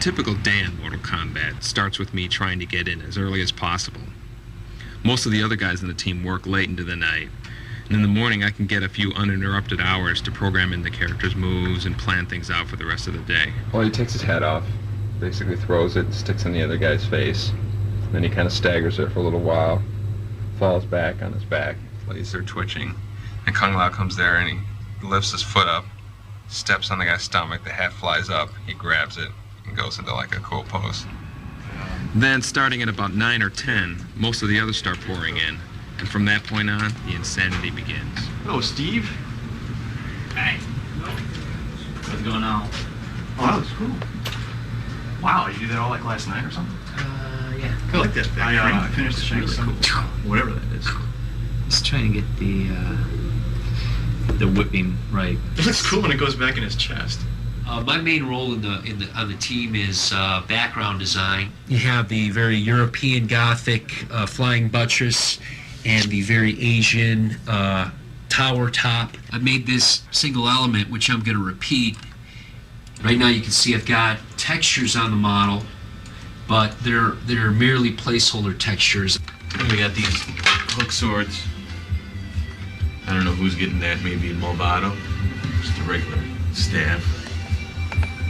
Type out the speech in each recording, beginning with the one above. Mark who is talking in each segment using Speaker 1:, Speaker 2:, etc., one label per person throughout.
Speaker 1: typical day in Mortal Kombat starts with me trying to get in as early as possible. Most of the other guys in the team work late into the night, and in the morning I can get a few uninterrupted hours to program in the character's moves and plan things out for the rest of the day.
Speaker 2: Well, he takes his hat off, basically throws it, sticks in the other guy's face, then he kind of staggers there for a little while, falls back on his back, lays there twitching, and Kung Lao comes there and he lifts his foot up, steps on the guy's stomach, the hat flies up, he grabs it, and goes into like a cool pose.
Speaker 1: Then, starting at about 9 or 10, most of the others start pouring in. And from that point on, the insanity begins.
Speaker 3: Hello, Steve.
Speaker 4: Hey. What's going on?
Speaker 3: Oh, that looks cool. Wow, you did that all like last night or something?
Speaker 4: Yeah.
Speaker 3: Cool. I like that. I finished the SHANG really cool. Whatever that is.
Speaker 4: Just trying to get the whipping right.
Speaker 3: It looks cool when it goes back in his chest.
Speaker 4: My main role on the team is background design. You have the very European Gothic flying buttress and the very Asian tower top. I made this single element, which I'm going to repeat. Right now you can see I've got textures on the model, but they're merely placeholder textures.
Speaker 5: We got these hook swords. I don't know who's getting that, maybe Movado. Just a regular staff.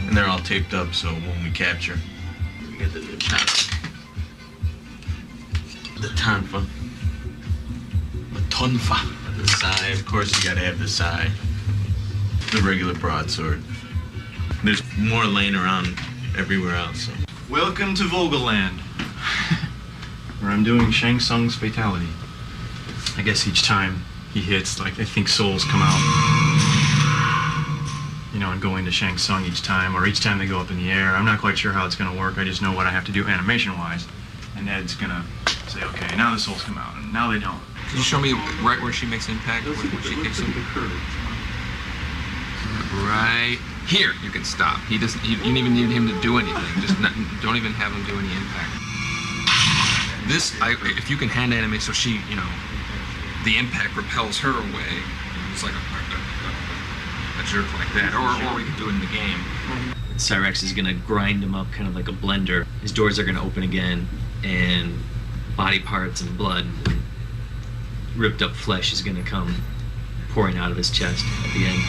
Speaker 5: And they're all taped up, so when we capture, we get the tonfa. The tonfa. The sai, of course you gotta have the sai. The regular broadsword. There's more laying around everywhere else. So.
Speaker 3: Welcome to Vogelland, where I'm doing Shang Tsung's fatality. I guess each time he hits, like, I think souls come out. You know, and go into Shang Tsung each time, or each time they go up in the air. I'm not quite sure how it's going to work. I just know what I have to do animation-wise. And Ed's going to say, okay, now the souls come out, and now they don't.
Speaker 2: Can you show me right where she makes impact, when she kicks him? Right here, you can stop. He doesn't. You don't even need him to do anything. Just don't even have him do any impact. This, if you can hand animate so she, you know, the impact repels her away. It's like a jerk like that, or we can do it in the game.
Speaker 4: Cyrex is gonna grind him up kind of like a blender. His doors are gonna open again, and body parts and blood and ripped up flesh is gonna come pouring out of his chest at the end.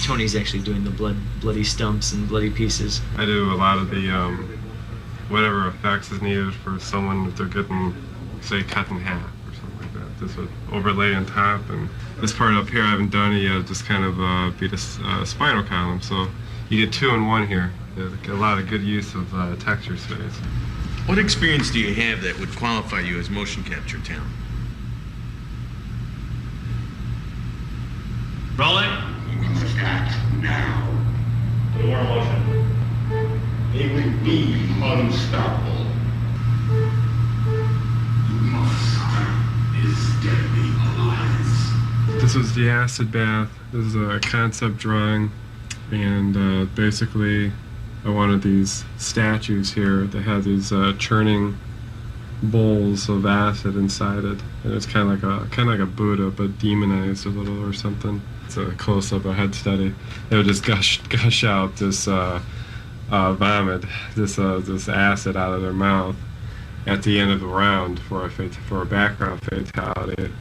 Speaker 4: Tony's actually doing the bloody stumps and bloody pieces.
Speaker 6: I do a lot of the whatever effects is needed for someone if they're getting, say, cut in half or something like that. This would overlay on top, and this part up here I haven't done it yet. Just kind of beat a spinal column, so you get 2 in 1 here. You get a lot of good use of texture space.
Speaker 5: What experience do you have that would qualify you as motion capture talent?
Speaker 7: Rolling.
Speaker 8: Start now.
Speaker 7: More motion.
Speaker 8: They will be unstoppable. You must stop this deadly alliance.
Speaker 6: This was the acid bath. This is a concept drawing, and basically I wanted these statues here that had these churning bowls of acid inside it, and it's kind of like a Buddha, but demonized a little or something. It's a close-up, a head study. They would just gush out this vomit, this acid out of their mouth at the end of the round for a background fatality.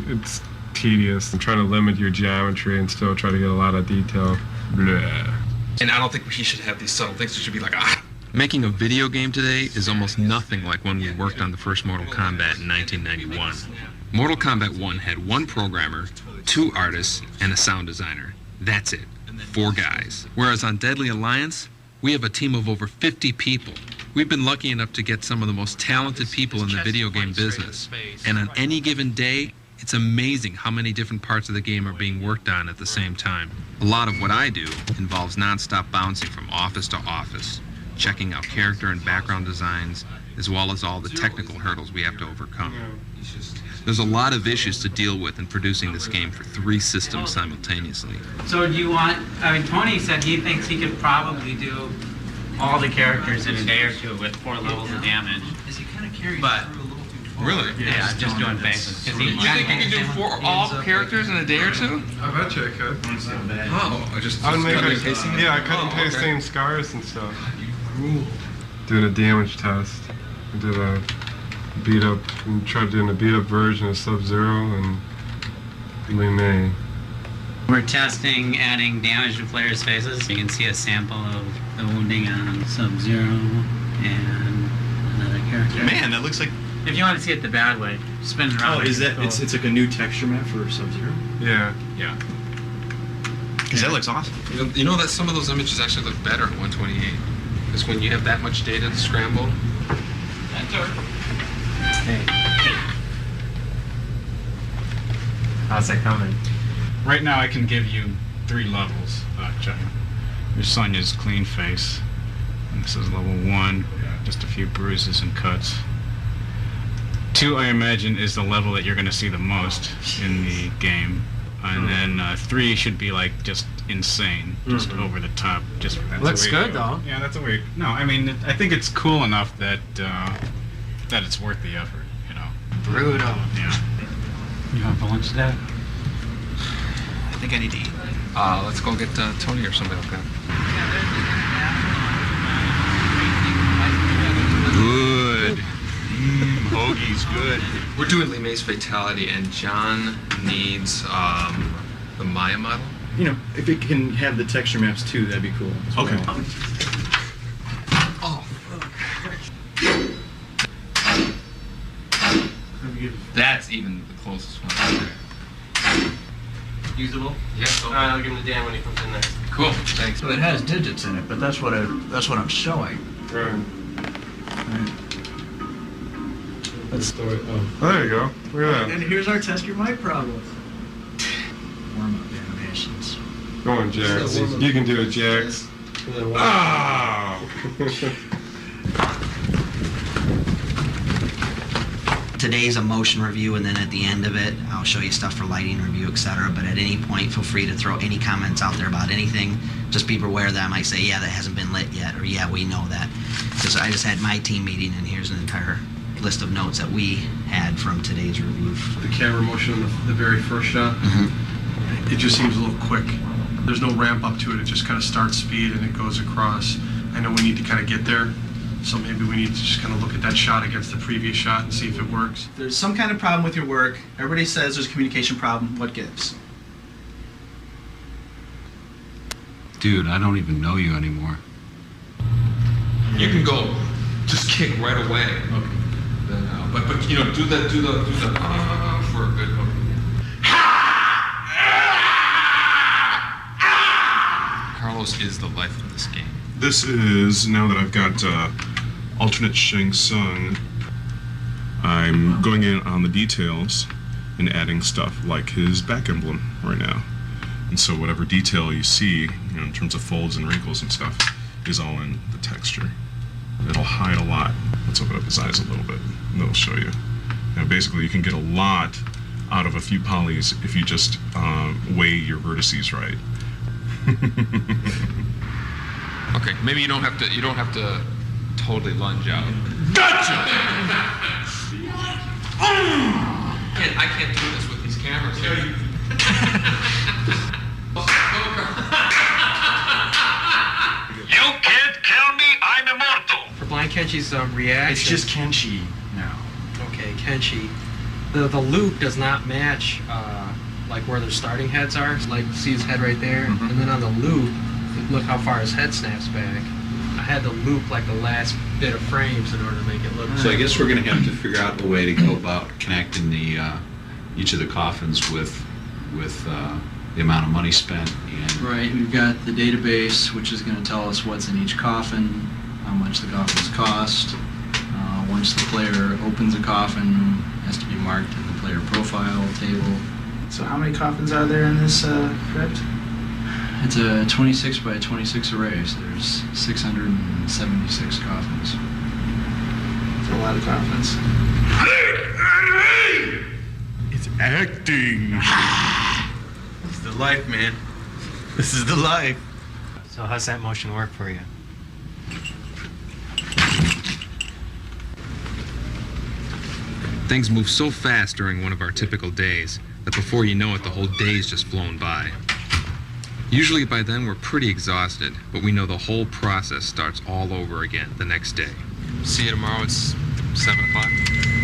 Speaker 6: It's tedious and trying to limit your geometry and still try to get a lot of detail. Blah.
Speaker 1: And I don't think he should have these subtle things. It should be like, ah. Making a video game today is almost nothing like when we worked on the first Mortal Kombat in 1991. Mortal Kombat 1 had 1 programmer, 2 artists, and a sound designer. That's it. 4 guys. Whereas on Deadly Alliance, we have a team of over 50 people. We've been lucky enough to get some of the most talented people in the video game business. And on any given day, it's amazing how many different parts of the game are being worked on at the same time. A lot of what I do involves non-stop bouncing from office to office, checking out character and background designs, as well as all the technical hurdles we have to overcome. There's a lot of issues to deal with in producing this game for 3 systems simultaneously.
Speaker 9: So do you want, I mean, Tony said he thinks he could probably do all the characters in a day or 2 with 4 levels of damage. But
Speaker 2: Really?
Speaker 9: Yeah, just doing basics.
Speaker 2: You think you can do all characters in a day or two?
Speaker 6: I bet you I could.
Speaker 2: Oh,
Speaker 6: I would make
Speaker 2: cutting
Speaker 6: a,
Speaker 2: and pasting it?
Speaker 6: yeah, I cut and
Speaker 2: Oh,
Speaker 6: paste
Speaker 2: okay.
Speaker 6: same scars and stuff. Doing a damage test. I did a beat up and tried doing a beat up version of Sub-Zero and Lee May.
Speaker 9: We're testing adding damage to players' faces. You can see a sample of the wounding on Sub-Zero and another character.
Speaker 3: Man, that looks like.
Speaker 9: If you want to see it the bad way, spin it around.
Speaker 3: Oh, is that? It's like a new texture map for Sub-Zero.
Speaker 6: Yeah.
Speaker 2: Yeah.
Speaker 3: Because that looks awesome.
Speaker 1: You know that some of those images actually look better at 128. Because when you have that much data to scramble,
Speaker 9: How's that coming?
Speaker 10: Right now, I can give you 3 levels, Chuck. There's Sonya's clean face, and this is level 1, just a few bruises and cuts. 2, I imagine, is the level that you're going to see the most in the game, and then 3 should be like just insane, just over the top. Just that's
Speaker 11: Looks
Speaker 10: the way
Speaker 11: good,
Speaker 10: to go.
Speaker 11: though.
Speaker 10: Yeah, that's a way. No, I mean, I think it's cool enough that that it's worth the effort. You know.
Speaker 11: Brutal.
Speaker 10: Yeah.
Speaker 9: You want for lunch today?
Speaker 3: I think I need to eat.
Speaker 1: let's go get Tony or somebody like that.
Speaker 5: Good. Hoagie's good.
Speaker 1: We're doing Lee May's Fatality, and John needs the Maya model.
Speaker 3: You know, if it can have the texture maps too, that'd be cool. Okay.
Speaker 1: That's even the closest one right there.
Speaker 11: Usable?
Speaker 1: Yeah.
Speaker 11: Alright, I'll give him to Dan when he comes in next.
Speaker 1: Cool. Thanks.
Speaker 5: So it has digits in it, but that's what I'm showing.
Speaker 6: Right.
Speaker 3: That's the way. Oh.
Speaker 6: Oh, there you go. Look at
Speaker 5: And
Speaker 6: that.
Speaker 5: here's our test your mic problem. Warm-up animations.
Speaker 6: Go on, Jax. You can do it, Jax. Ah!
Speaker 12: Today's a motion review, and then at the end of it, I'll show you stuff for lighting review, etc. But at any point, feel free to throw any comments out there about anything. Just be aware that I might say, yeah, that hasn't been lit yet, or yeah, we know that. Because I just had my team meeting, and here's an entire list of notes that we had from today's review.
Speaker 11: The camera motion on the very first shot, it just seems a little quick. There's no ramp up to it. It just kind of starts speed and it goes across. I know we need to kind of get there, so maybe we need to just kind of look at that shot against the previous shot and see if it works.
Speaker 5: There's some kind of problem with your work. Everybody says there's a communication problem. What gives?
Speaker 13: Dude, I don't even know you anymore.
Speaker 1: You can go, just kick right away. Okay. Then, but you know, do the for a good hook. Carlos is the life of this game.
Speaker 14: This is, now that I've got alternate Shang Tsung, I'm going in on the details and adding stuff like his back emblem right now. And so whatever detail you see, you know, in terms of folds and wrinkles and stuff, is all in the texture. It'll hide a lot. Let's open up his eyes a little bit, and that'll show you. Now basically you can get a lot out of a few polys if you just weigh your vertices right.
Speaker 1: Okay, maybe you don't have to totally lunge out.
Speaker 14: Gotcha!
Speaker 1: I can't do this with these cameras here.
Speaker 8: You can't kill me, I'm immortal.
Speaker 11: For Blind Kenchi's reaction...
Speaker 3: It's just Kenshi now.
Speaker 11: Okay, Kenshi. The loop does not match like where their starting heads are. Like, see his head right there? And then on the loop, look how far his head snaps back. I had to loop like the last bit of frames in order to make it look.
Speaker 13: So I guess we're going to have to figure out a way to go about connecting the each of the coffins with the amount of money spent. And
Speaker 5: Right, we've got the database, which is going to tell us what's in each coffin, how much the coffins cost. Once the player opens a coffin, it has to be marked in the player profile table.
Speaker 15: So how many coffins are there in this crypt?
Speaker 5: It's a 26 by 26 array, so there's 676 coffins.
Speaker 15: That's a lot of coffins.
Speaker 14: It's acting.
Speaker 3: This is the life, man. This is the life.
Speaker 11: So how's that motion work for you?
Speaker 1: Things move so fast during one of our typical days that before you know it, the whole day's just flown by. Usually by then we're pretty exhausted, but we know the whole process starts all over again the next day. See you tomorrow, it's 7 o'clock.